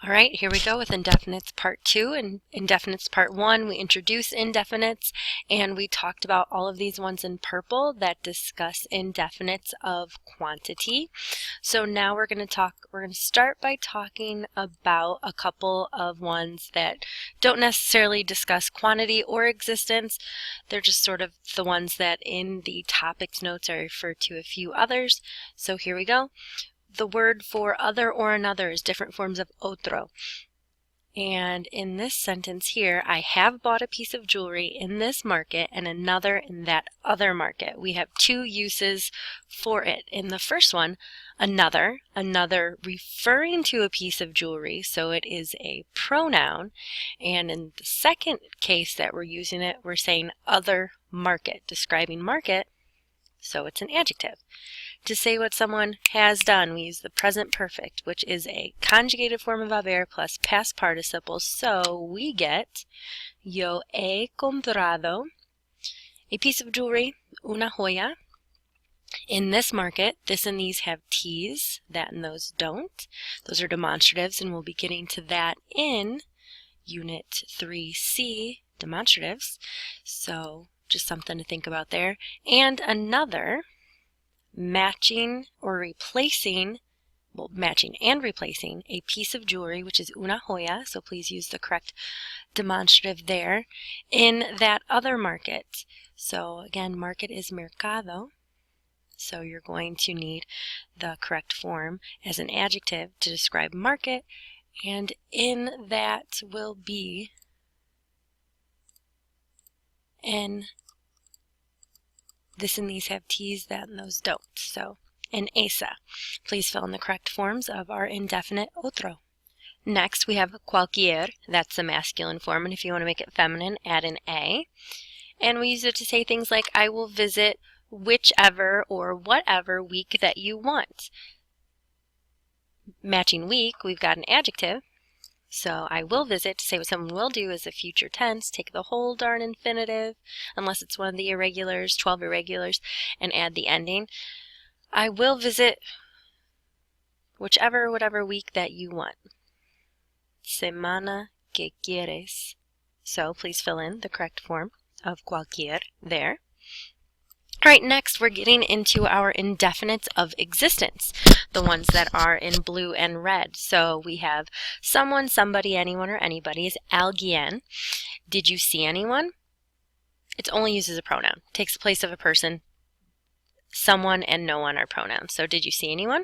All right, here we go with indefinites part 2 and indefinites part 1. We introduce indefinites and we talked about all of these ones in purple that discuss indefinites of quantity. So now we're going to start by talking about a couple of ones that don't necessarily discuss quantity or existence. They're just sort of the ones that in the topics notes I refer to a few others. So here we go. The word for other or another is different forms of otro. And in this sentence here, I have bought a piece of jewelry in this market and another in that other market. We have two uses for it. In the first one, another referring to a piece of jewelry, so it is a pronoun. And in the second case that we're using it, we're saying other market, describing market, so it's an adjective. To say what someone has done, we use the present perfect, which is a conjugated form of haber plus past participle. So we get, yo he comprado a piece of jewelry, una joya. In this market, this and these have T's, that and those don't. Those are demonstratives, and we'll be getting to that in Unit 3C, demonstratives. So just something to think about there. And another, matching or replacing, well, matching and replacing a piece of jewelry, which is una joya, so please use the correct demonstrative there, in that other market. So again, market is mercado, so you're going to need the correct form as an adjective to describe market, and in that will be en. This and these have T's, that and those don't. So, en esa. Please fill in the correct forms of our indefinite otro. Next, we have cualquier. That's the masculine form, and if you want to make it feminine, add an A. And we use it to say things like, I will visit whichever or whatever week that you want. Matching week, we've got an adjective. So I will visit, to say what someone will do, is a future tense. Take the whole darn infinitive, unless it's one of the irregulars, 12 irregulars, and add the ending. I will visit whatever week that you want. Semana que quieres. So please fill in the correct form of cualquier there. All right, next we're getting into our indefinites of existence, the ones that are in blue and red. So we have someone, somebody, anyone, or anybody is alguien. Did you see anyone? It's only used as a pronoun. Takes the place of a person. Someone and no one are pronouns. So did you see anyone?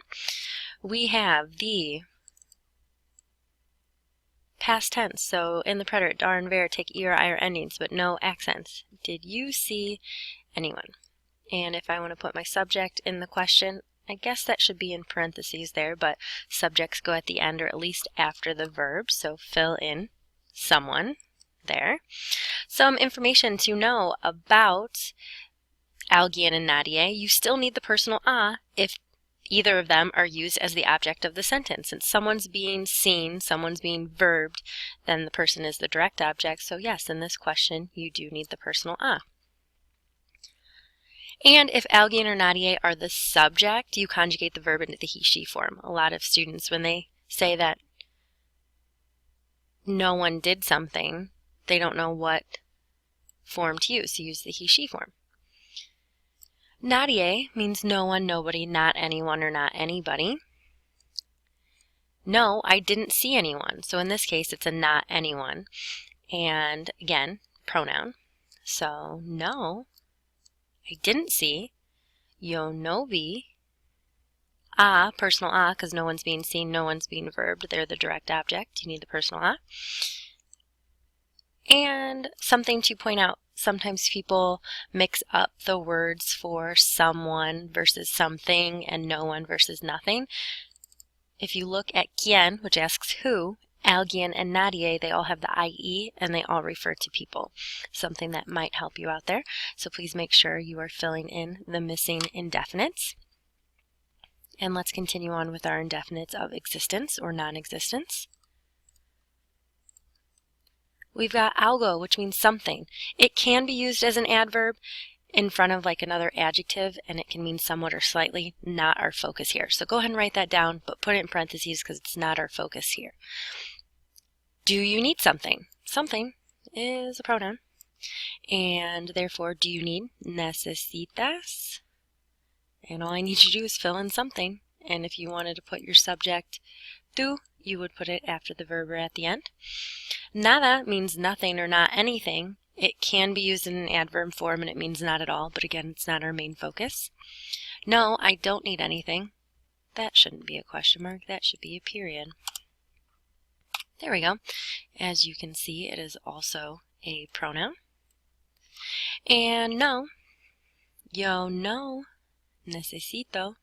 We have the past tense. So in the preterite, dar and ver take er, ir endings, but no accents. Did you see anyone? And if I want to put my subject in the question, I guess that should be in parentheses there, but subjects go at the end or at least after the verb, so fill in someone there. Some information to know about alguien and nadie. You still need the personal a if either of them are used as the object of the sentence. Since someone's being seen, someone's being verbed, then the person is the direct object. So yes, in this question, you do need the personal a. And if alguien or nadie are the subject, you conjugate the verb into the he-she form. A lot of students, when they say that no one did something, they don't know what form to use. So use the he-she form. Nadie means no one, nobody, not anyone, or not anybody. No, I didn't see anyone. So in this case, it's a not anyone. And again, pronoun. So no, I didn't see. Yo no vi. A, personal a, because no one's being seen, no one's being verbed. They're the direct object. You need the personal a. And something to point out, sometimes people mix up the words for someone versus something and no one versus nothing. If you look at quién, which asks who, alguien and nadie, they all have the IE and they all refer to people. Something that might help you out there. So please make sure you are filling in the missing indefinites. And let's continue on with our indefinites of existence or non-existence. We've got algo, which means something. It can be used as an adverb. in front of like another adjective, and it can mean somewhat or slightly, not our focus here. So go ahead and write that down, but put it in parentheses because it's not our focus here. Do you need something? Something is a pronoun, and therefore do you need? Necesitas. And all I need you to do is fill in something. And if you wanted to put your subject tú, you would put it after the verb or at the end. Nada means nothing or not anything. It can be used in an adverb form and it means not at all, but again, it's not our main focus. No, I don't need anything. That shouldn't be a question mark. That should be a period. There we go. As you can see, it is also a pronoun. And no, yo no necesito.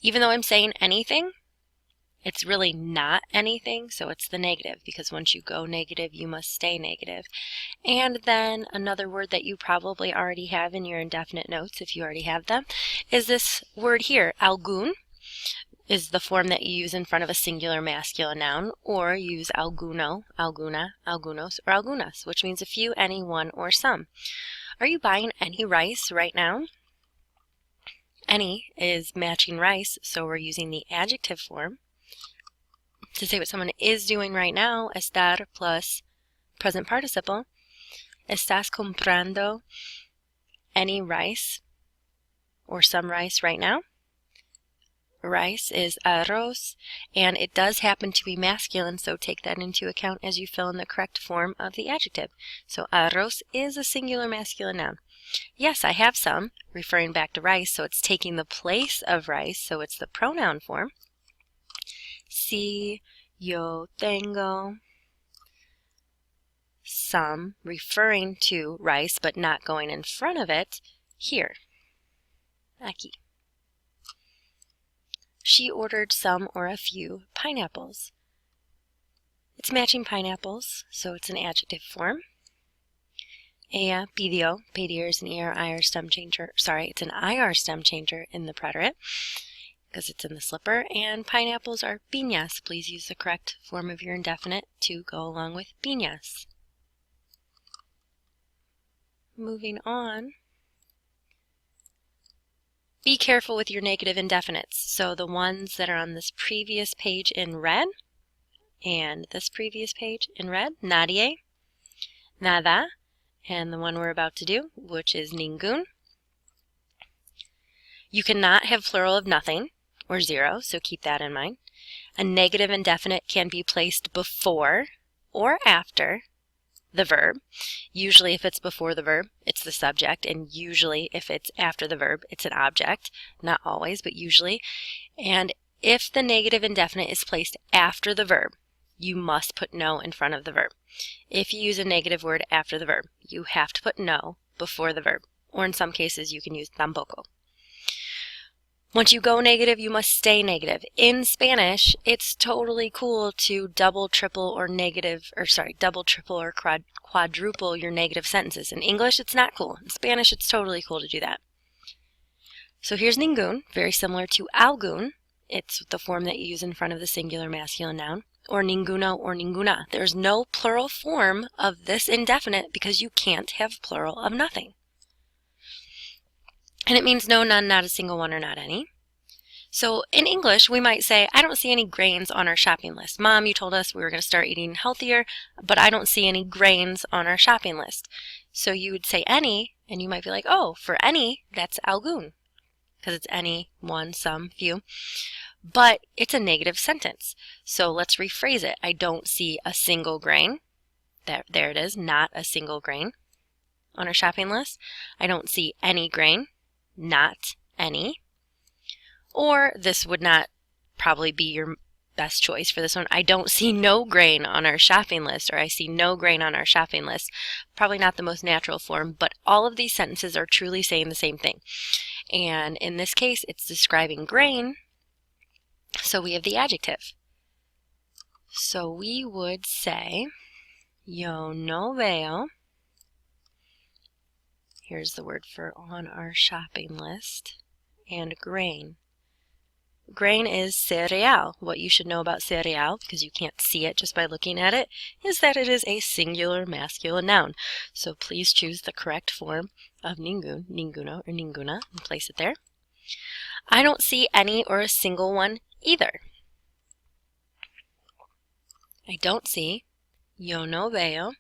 Even though I'm saying anything, it's really not anything, so it's the negative, because once you go negative, you must stay negative. And then another word that you probably already have in your indefinite notes, if you already have them, is this word here. Algún is the form that you use in front of a singular masculine noun, or use alguno, alguna, algunos, or algunas, which means a few, any, one, or some. Are you buying any rice right now? Any is matching rice, so we're using the adjective form. To say what someone is doing right now, estar plus present participle. Estás comprando any rice or some rice right now? Rice is arroz, and it does happen to be masculine, so take that into account as you fill in the correct form of the adjective. So arroz is a singular masculine noun. Yes, I have some, referring back to rice, so it's taking the place of rice, so it's the pronoun form. Sí, yo tengo some, referring to rice, but not going in front of it, here. Aquí. She ordered some or a few pineapples. It's matching pineapples, so it's an adjective form. Ella pidió. Pedir is an IR stem changer. Sorry, it's an IR stem changer in the preterite, because it's in the slipper, and pineapples are piñas. Please use the correct form of your indefinite to go along with piñas. Moving on. Be careful with your negative indefinites. So the ones that are on this previous page in red, and this previous page in red, nadie, nada, and the one we're about to do, which is ningún. You cannot have plural of nothing or zero, so keep that in mind. A negative indefinite can be placed before or after the verb. Usually if it's before the verb, it's the subject, and usually if it's after the verb, it's an object. Not always, but usually. And if the negative indefinite is placed after the verb, you must put no in front of the verb. If you use a negative word after the verb, you have to put no before the verb, or in some cases you can use tampoco. Once you go negative, you must stay negative. In Spanish, it's totally cool to double, triple, or quadruple your negative sentences. In English, it's not cool. In Spanish, it's totally cool to do that. So here's ningún, very similar to algún. It's the form that you use in front of the singular masculine noun, or ninguno or ninguna. There's no plural form of this indefinite because you can't have plural of nothing. And it means no, none, not a single one, or not any. So in English, we might say, I don't see any grains on our shopping list. Mom, you told us we were going to start eating healthier, but I don't see any grains on our shopping list. So you would say any, and you might be like, oh, for any, that's algún, because it's any, one, some, few. But it's a negative sentence. So let's rephrase it. I don't see a single grain. There it is, not a single grain on our shopping list. I don't see any grain. Not any. Or this would not probably be your best choice for this one. I don't see no grain on our shopping list, or I see no grain on our shopping list. Probably not the most natural form, but all of these sentences are truly saying the same thing. And in this case, it's describing grain, so we have the adjective. So we would say, yo no veo. Here's the word for on our shopping list, and grain. Grain is cereal. What you should know about cereal, because you can't see it just by looking at it, is that it is a singular masculine noun. So please choose the correct form of ningun, ninguno, or ninguna, and place it there. I don't see any or a single one either. I don't see. Yo no veo.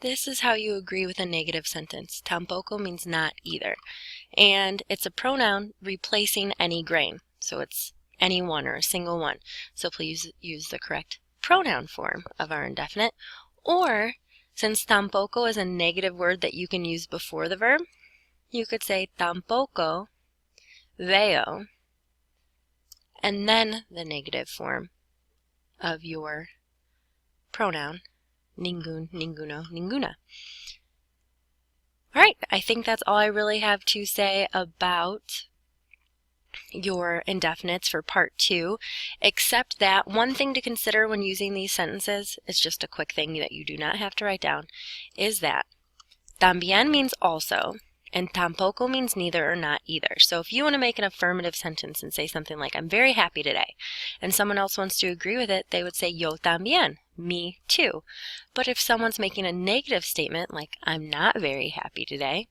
This is how you agree with a negative sentence. Tampoco means not either. And it's a pronoun replacing any grain. So it's any one or a single one. So please use the correct pronoun form of our indefinite. Or, since tampoco is a negative word that you can use before the verb, you could say tampoco veo, and then the negative form of your pronoun, ningun, ninguno, ninguna. All right, I think that's all I really have to say about your indefinites for part 2, except that one thing to consider when using these sentences is just a quick thing that you do not have to write down, is that también means also, and tampoco means neither or not either. So if you want to make an affirmative sentence and say something like, I'm very happy today, and someone else wants to agree with it, they would say, yo también, me too. But if someone's making a negative statement, like, I'm not very happy today,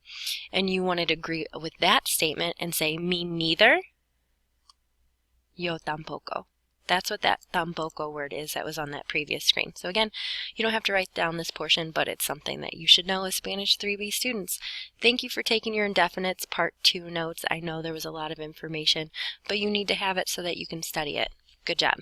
and you wanted to agree with that statement and say, me neither, yo tampoco. That's what that tampoco word is that was on that previous screen. So again, you don't have to write down this portion, but it's something that you should know as Spanish 3B students. Thank you for taking your indefinites part 2 notes. I know there was a lot of information, but you need to have it so that you can study it. Good job.